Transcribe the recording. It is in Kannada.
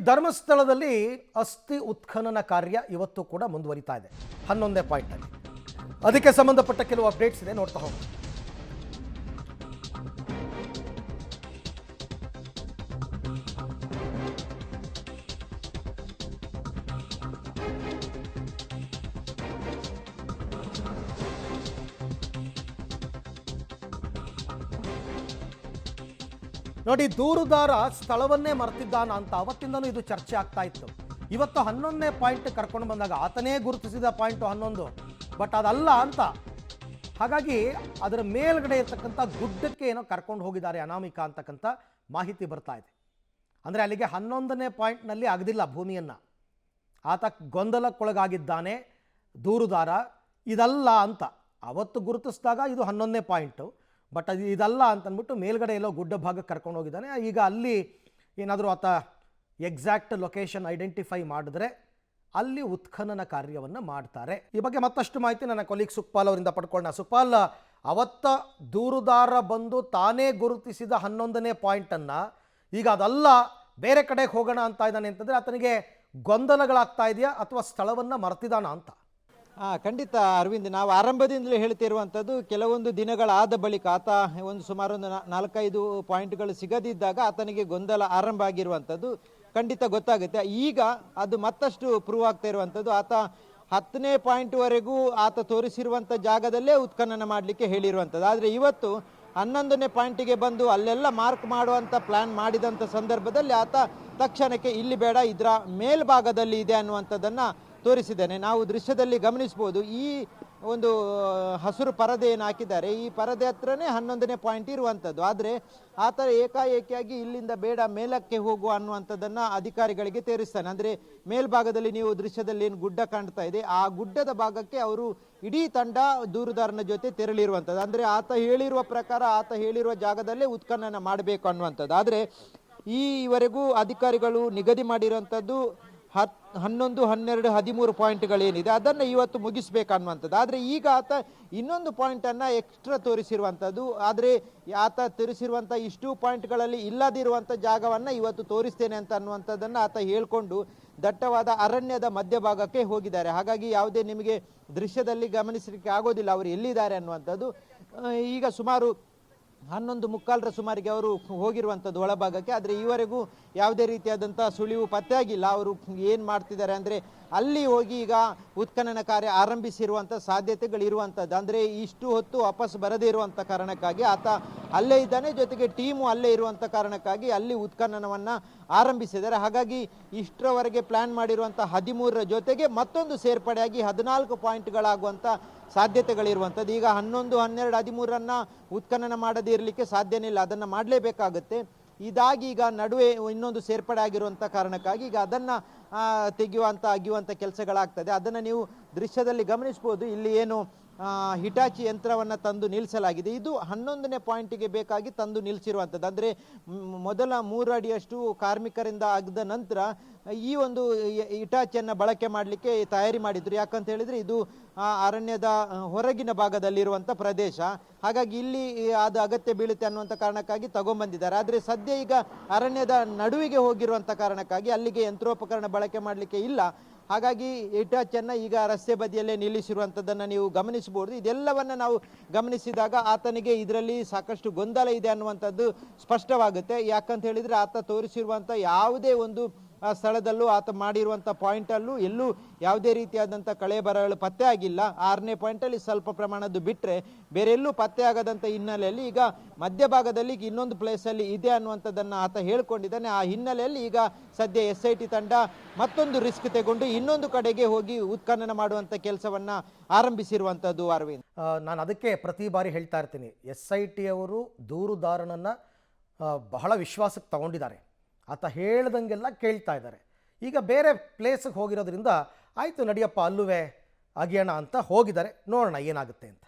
ಧರ್ಮಸ್ಥಳದಲ್ಲಿ ಅಸ್ಥಿ ಉತ್ಖನನ ಕಾರ್ಯ ಇವತ್ತು ಕೂಡ ಮುಂದುವರಿತಾ ಇದೆ 11ನೇ ಪಾಯಿಂಟಲ್ಲಿ. ಅದಕ್ಕೆ ಸಂಬಂಧಪಟ್ಟ ಕೆಲವು ಅಪ್ಡೇಟ್ಸ್ ಇದೆ, ನೋಡ್ತಾ ಹೋಗೋಣ. ನೋಡಿ, ದೂರುದಾರ ಸ್ಥಳವನ್ನೇ ಮರೆತಿದ್ದಾನ ಅಂತ ಅವತ್ತಿಂದನೂ ಇದು ಚರ್ಚೆ ಆಗ್ತಾ ಇತ್ತು. ಇವತ್ತು 11ನೇ ಪಾಯಿಂಟ್ ಕರ್ಕೊಂಡು ಬಂದಾಗ ಆತನೇ ಗುರುತಿಸಿದ ಪಾಯಿಂಟ್ 11, ಬಟ್ ಅದಲ್ಲ ಅಂತ. ಹಾಗಾಗಿ ಅದರ ಮೇಲ್ಗಡೆ ಇರ್ತಕ್ಕಂಥ ಗುಡ್ಡಕ್ಕೆ ಏನೋ ಕರ್ಕೊಂಡು ಹೋಗಿದ್ದಾರೆ ಅನಾಮಿಕ ಅಂತಕ್ಕಂಥ ಮಾಹಿತಿ ಬರ್ತಾ ಇದೆ. ಅಂದರೆ ಅಲ್ಲಿಗೆ 11ನೇ ಪಾಯಿಂಟ್ನಲ್ಲಿ ಆಗದಿಲ್ಲ ಭೂಮಿಯನ್ನು, ಆತ ಗೊಂದಲಕ್ಕೊಳಗಾಗಿದ್ದಾನೆ ದೂರುದಾರ, ಇದಲ್ಲ ಅಂತ. ಅವತ್ತು ಗುರುತಿಸಿದಾಗ ಇದು 11ನೇ ಪಾಯಿಂಟು, ಬಟ್ ಅದು ಇದಲ್ಲ ಅಂತಂದ್ಬಿಟ್ಟು ಮೇಲ್ಗಡೆ ಎಲ್ಲೋ ಗುಡ್ಡ ಭಾಗಕ್ಕೆ ಕರ್ಕೊಂಡು ಹೋಗಿದ್ದಾನೆ. ಈಗ ಅಲ್ಲಿ ಏನಾದರೂ ಆತ ಎಕ್ಸಾಕ್ಟ್ ಲೊಕೇಶನ್ ಐಡೆಂಟಿಫೈ ಮಾಡಿದ್ರೆ ಅಲ್ಲಿ ಉತ್ಖನನ ಕಾರ್ಯವನ್ನು ಮಾಡ್ತಾರೆ. ಈ ಬಗ್ಗೆ ಮತ್ತಷ್ಟು ಮಾಹಿತಿ ನನ್ನ ಕೊಲೀಗ್ ಸುಖಪಾಲ್ ಅವರಿಂದ ಪಡ್ಕೊಳ್ಳೋಣ. ಸುಖಪಾಲ್, ಅವತ್ತ ದೂರುದಾರ ಬಂದು ತಾನೇ ಗುರುತಿಸಿದ 11ನೇ ಪಾಯಿಂಟನ್ನು ಈಗ ಅದಲ್ಲ ಬೇರೆ ಕಡೆಗೆ ಹೋಗೋಣ ಅಂತ ಇದ್ದಾನೆ ಅಂತಂದರೆ ಆತನಿಗೆ ಗೊಂದಲಗಳಾಗ್ತಾ ಇದೆಯಾ ಅಥವಾ ಸ್ಥಳವನ್ನು ಮರೆತಿದ್ದಾನ ಅಂತ? ಖಂಡಿತ ಅರವಿಂದ್, ನಾವು ಆರಂಭದಿಂದಲೇ ಹೇಳ್ತಿರುವಂಥದ್ದು, ಕೆಲವೊಂದು ದಿನಗಳಾದ ಬಳಿಕ ಆತ ಸುಮಾರು 4-5 ಪಾಯಿಂಟ್ಗಳು ಸಿಗದಿದ್ದಾಗ ಆತನಿಗೆ ಗೊಂದಲ ಆರಂಭ ಆಗಿರುವಂಥದ್ದು ಖಂಡಿತ ಗೊತ್ತಾಗುತ್ತೆ. ಈಗ ಅದು ಮತ್ತಷ್ಟು ಪ್ರೂವ್ ಆಗ್ತಾ ಇರುವಂಥದ್ದು. ಆತ 10ನೇ ಪಾಯಿಂಟ್ವರೆಗೂ ಆತ ತೋರಿಸಿರುವಂಥ ಜಾಗದಲ್ಲೇ ಉತ್ಖನನ ಮಾಡಲಿಕ್ಕೆ ಹೇಳಿರುವಂಥದ್ದು. ಆದರೆ ಇವತ್ತು 11ನೇ ಪಾಯಿಂಟಿಗೆ ಬಂದು ಅಲ್ಲೆಲ್ಲ ಮಾರ್ಕ್ ಮಾಡುವಂಥ ಪ್ಲ್ಯಾನ್ ಮಾಡಿದಂಥ ಸಂದರ್ಭದಲ್ಲಿ ಆತ ತಕ್ಷಣಕ್ಕೆ ಇಲ್ಲಿ ಬೇಡ, ಇದರ ಮೇಲ್ಭಾಗದಲ್ಲಿ ಇದೆ ಅನ್ನುವಂಥದ್ದನ್ನು ತೋರಿಸಿದ್ದೇನೆ. ನಾವು ದೃಶ್ಯದಲ್ಲಿ ಗಮನಿಸ್ಬೋದು, ಈ ಒಂದು ಹಸಿರು ಪರದೆ ಏನು ಹಾಕಿದ್ದಾರೆ, ಈ ಪರದೆ ಹತ್ರನೇ 11ನೇ ಪಾಯಿಂಟ್ ಇರುವಂಥದ್ದು. ಆದರೆ ಆತ ಏಕಾಏಕಿಯಾಗಿ ಇಲ್ಲಿಂದ ಬೇಡ ಮೇಲಕ್ಕೆ ಹೋಗುವ ಅನ್ನುವಂಥದ್ದನ್ನು ಅಧಿಕಾರಿಗಳಿಗೆ ತೋರಿಸ್ತಾನೆ. ಅಂದರೆ ಮೇಲ್ಭಾಗದಲ್ಲಿ ನೀವು ದೃಶ್ಯದಲ್ಲಿ ಏನು ಗುಡ್ಡ ಕಾಣ್ತಾ ಇದೆ, ಆ ಗುಡ್ಡದ ಭಾಗಕ್ಕೆ ಅವರು ಇಡೀ ತಂಡ ದೂರುದಾರನ ಜೊತೆ ತೆರಳಿರುವಂಥದ್ದು. ಅಂದರೆ ಆತ ಹೇಳಿರುವ ಪ್ರಕಾರ ಆತ ಹೇಳಿರುವ ಜಾಗದಲ್ಲೇ ಉತ್ಖನನ ಮಾಡಬೇಕು ಅನ್ನುವಂಥದ್ದು. ಆದರೆ ಈವರೆಗೂ ಅಧಿಕಾರಿಗಳು ನಿಗದಿ ಮಾಡಿರುವಂಥದ್ದು 11, 12, 13 ಪಾಯಿಂಟ್ಗಳೇನಿದೆ ಅದನ್ನು ಇವತ್ತು ಮುಗಿಸ್ಬೇಕನ್ನುವಂಥದ್ದು. ಆದರೆ ಈಗ ಆತ ಇನ್ನೊಂದು ಪಾಯಿಂಟನ್ನು ಎಕ್ಸ್ಟ್ರಾ ತೋರಿಸಿರುವಂಥದ್ದು. ಆದರೆ ಆತ ತೋರಿಸಿರುವಂಥ ಇಷ್ಟು ಪಾಯಿಂಟ್ಗಳಲ್ಲಿ ಇಲ್ಲದಿರುವಂಥ ಜಾಗವನ್ನು ಇವತ್ತು ತೋರಿಸ್ತೇನೆ ಅಂತ ಅನ್ನುವಂಥದ್ದನ್ನು ಆತ ಹೇಳಿಕೊಂಡು ದಟ್ಟವಾದ ಅರಣ್ಯದ ಮಧ್ಯಭಾಗಕ್ಕೆ ಹೋಗಿದ್ದಾರೆ. ಹಾಗಾಗಿ ಯಾವುದೇ ನಿಮಗೆ ದೃಶ್ಯದಲ್ಲಿ ಗಮನಿಸಲಿಕ್ಕೆ ಆಗೋದಿಲ್ಲ ಅವರು ಎಲ್ಲಿದ್ದಾರೆ ಅನ್ನುವಂಥದ್ದು. ಈಗ ಸುಮಾರು 11:45 ಸುಮಾರಿಗೆ ಅವರು ಹೋಗಿರುವಂಥದ್ದು ಒಳಭಾಗಕ್ಕೆ. ಆದರೆ ಈವರೆಗೂ ಯಾವುದೇ ರೀತಿಯಾದಂಥ ಸುಳಿವು ಪತ್ತೆಯಾಗಿಲ್ಲ. ಅವರು ಏನು ಮಾಡ್ತಿದ್ದಾರೆ ಅಂದರೆ ಅಲ್ಲಿ ಹೋಗಿ ಈಗ ಉತ್ಖನನ ಕಾರ್ಯ ಆರಂಭಿಸಿರುವಂಥ ಸಾಧ್ಯತೆಗಳಿರುವಂಥದ್ದು. ಅಂದರೆ ಇಷ್ಟು ಹೊತ್ತು ವಾಪಸ್ ಬರದೇ ಇರುವಂಥ ಕಾರಣಕ್ಕಾಗಿ ಆತ ಅಲ್ಲೇ ಇದ್ದಾನೆ, ಜೊತೆಗೆ ಟೀಮು ಅಲ್ಲೇ ಇರುವಂಥ ಕಾರಣಕ್ಕಾಗಿ ಅಲ್ಲಿ ಉತ್ಖನನವನ್ನು ಆರಂಭಿಸಿದ್ದಾರೆ. ಹಾಗಾಗಿ ಇಷ್ಟರವರೆಗೆ ಪ್ಲ್ಯಾನ್ ಮಾಡಿರುವಂಥ 13ರ ಜೊತೆಗೆ ಮತ್ತೊಂದು ಸೇರ್ಪಡೆಯಾಗಿ 14 ಪಾಯಿಂಟ್ಗಳಾಗುವಂಥ ಸಾಧ್ಯತೆಗಳಿರುವಂಥದ್ದು. ಈಗ 11, 12, 13ರನ್ನು ಉತ್ಖನನ ಮಾಡದೇ ಇರಲಿಕ್ಕೆ ಸಾಧ್ಯನೇ ಇಲ್ಲ, ಅದನ್ನು ಮಾಡಲೇಬೇಕಾಗುತ್ತೆ. ಇದಾಗಿ ಈಗ ನಡುವೆ ಇನ್ನೊಂದು ಸೇರ್ಪಡೆ ಆಗಿರುವಂಥ ಕಾರಣಕ್ಕಾಗಿ ಈಗ ಅದನ್ನು ಅಗಿಯುವಂಥ ಕೆಲಸಗಳಾಗ್ತದೆ. ಅದನ್ನು ನೀವು ದೃಶ್ಯದಲ್ಲಿ ಗಮನಿಸ್ಬೋದು. ಇಲ್ಲಿ ಏನು ಹಿಟಾಚಿ ಯಂತ್ರವನ್ನು ತಂದು ನಿಲ್ಲಿಸಲಾಗಿದೆ, ಇದು 11ನೇ ಪಾಯಿಂಟಿಗೆ ಬೇಕಾಗಿ ತಂದು ನಿಲ್ಲಿಸಿರುವಂಥದ್ದು. ಅಂದರೆ ಮೊದಲ 3 ಅಡಿಯಷ್ಟು ಕಾರ್ಮಿಕರಿಂದ ಅಗದ ನಂತರ ಈ ಒಂದು ಹಿಟಾಚಿಯನ್ನು ಬಳಕೆ ಮಾಡಲಿಕ್ಕೆ ತಯಾರಿ ಮಾಡಿದ್ರು. ಯಾಕಂತ ಹೇಳಿದರೆ ಇದು ಅರಣ್ಯದ ಹೊರಗಿನ ಭಾಗದಲ್ಲಿರುವಂಥ ಪ್ರದೇಶ, ಹಾಗಾಗಿ ಇಲ್ಲಿ ಅದು ಅಗತ್ಯ ಬೀಳುತ್ತೆ ಅನ್ನುವಂಥ ಕಾರಣಕ್ಕಾಗಿ ತಗೊಂಬಂದಿದ್ದಾರೆ. ಆದರೆ ಸದ್ಯ ಈಗ ಅರಣ್ಯದ ನಡುವಿಗೆ ಹೋಗಿರುವಂಥ ಕಾರಣಕ್ಕಾಗಿ ಅಲ್ಲಿಗೆ ಯಂತ್ರೋಪಕರಣ ಬಳಕೆ ಮಾಡಲಿಕ್ಕೆ ಇಲ್ಲ. ಹಾಗಾಗಿ ಹಿಟಾಚಿಯನ್ನು ಈಗ ರಸ್ತೆ ಬದಿಯಲ್ಲೇ ನಿಲ್ಲಿಸಿರುವಂಥದ್ದನ್ನು ನೀವು ಗಮನಿಸಬಹುದು. ಇದೆಲ್ಲವನ್ನು ನಾವು ಗಮನಿಸಿದಾಗ ಆತನಿಗೆ ಇದರಲ್ಲಿ ಸಾಕಷ್ಟು ಗೊಂದಲ ಇದೆ ಅನ್ನುವಂಥದ್ದು ಸ್ಪಷ್ಟವಾಗುತ್ತೆ. ಯಾಕಂತ ಹೇಳಿದರೆ ಆತ ತೋರಿಸಿರುವಂಥ ಯಾವುದೇ ಒಂದು ಸ್ಥಳದಲ್ಲೂ ಆತ ಮಾಡಿರುವಂಥ ಪಾಯಿಂಟಲ್ಲೂ ಎಲ್ಲೂ ಯಾವುದೇ ರೀತಿಯಾದಂಥ ಕಳೆ ಬರಗಳು ಪತ್ತೆ ಆಗಿಲ್ಲ. 6ನೇ ಪಾಯಿಂಟಲ್ಲಿ ಸ್ವಲ್ಪ ಪ್ರಮಾಣದ್ದು ಬಿಟ್ಟರೆ ಬೇರೆ ಎಲ್ಲೂ ಪತ್ತೆ ಆಗದಂಥ ಹಿನ್ನೆಲೆಯಲ್ಲಿ ಈಗ ಮಧ್ಯಭಾಗದಲ್ಲಿ ಇನ್ನೊಂದು ಪ್ಲೇಸಲ್ಲಿ ಇದೆ ಅನ್ನುವಂಥದ್ದನ್ನು ಆತ ಹೇಳ್ಕೊಂಡಿದ್ದಾನೆ. ಆ ಹಿನ್ನೆಲೆಯಲ್ಲಿ ಈಗ ಸದ್ಯ SIT ತಂಡ ಮತ್ತೊಂದು ರಿಸ್ಕ್ ತಗೊಂಡು ಇನ್ನೊಂದು ಕಡೆಗೆ ಹೋಗಿ ಉತ್ಖನನ ಮಾಡುವಂಥ ಕೆಲಸವನ್ನು ಆರಂಭಿಸಿರುವಂಥದ್ದು. ಅರವಿಂದ್, ನಾನು ಅದಕ್ಕೆ ಪ್ರತಿ ಬಾರಿ ಹೇಳ್ತಾ ಇರ್ತೀನಿ, SIT ಅವರು ದೂರುದಾರನನ್ನು ಬಹಳ ವಿಶ್ವಾಸಕ್ಕೆ ತಗೊಂಡಿದ್ದಾರೆ. ಆತ ಹೇಳ್ದಂಗೆಲ್ಲ ಕೇಳ್ತಾ ಇದ್ದಾರೆ. ಈಗ ಬೇರೆ ಪ್ಲೇಸಿಗೆ ಹೋಗಿರೋದ್ರಿಂದ ಆಯಿತು ನಡಿಯಪ್ಪ ಅಲ್ಲುವೆ ಅಗಿಯೋಣ ಅಂತ ಹೋಗಿದ್ದಾರೆ. ನೋಡೋಣ ಏನಾಗುತ್ತೆ ಅಂತ.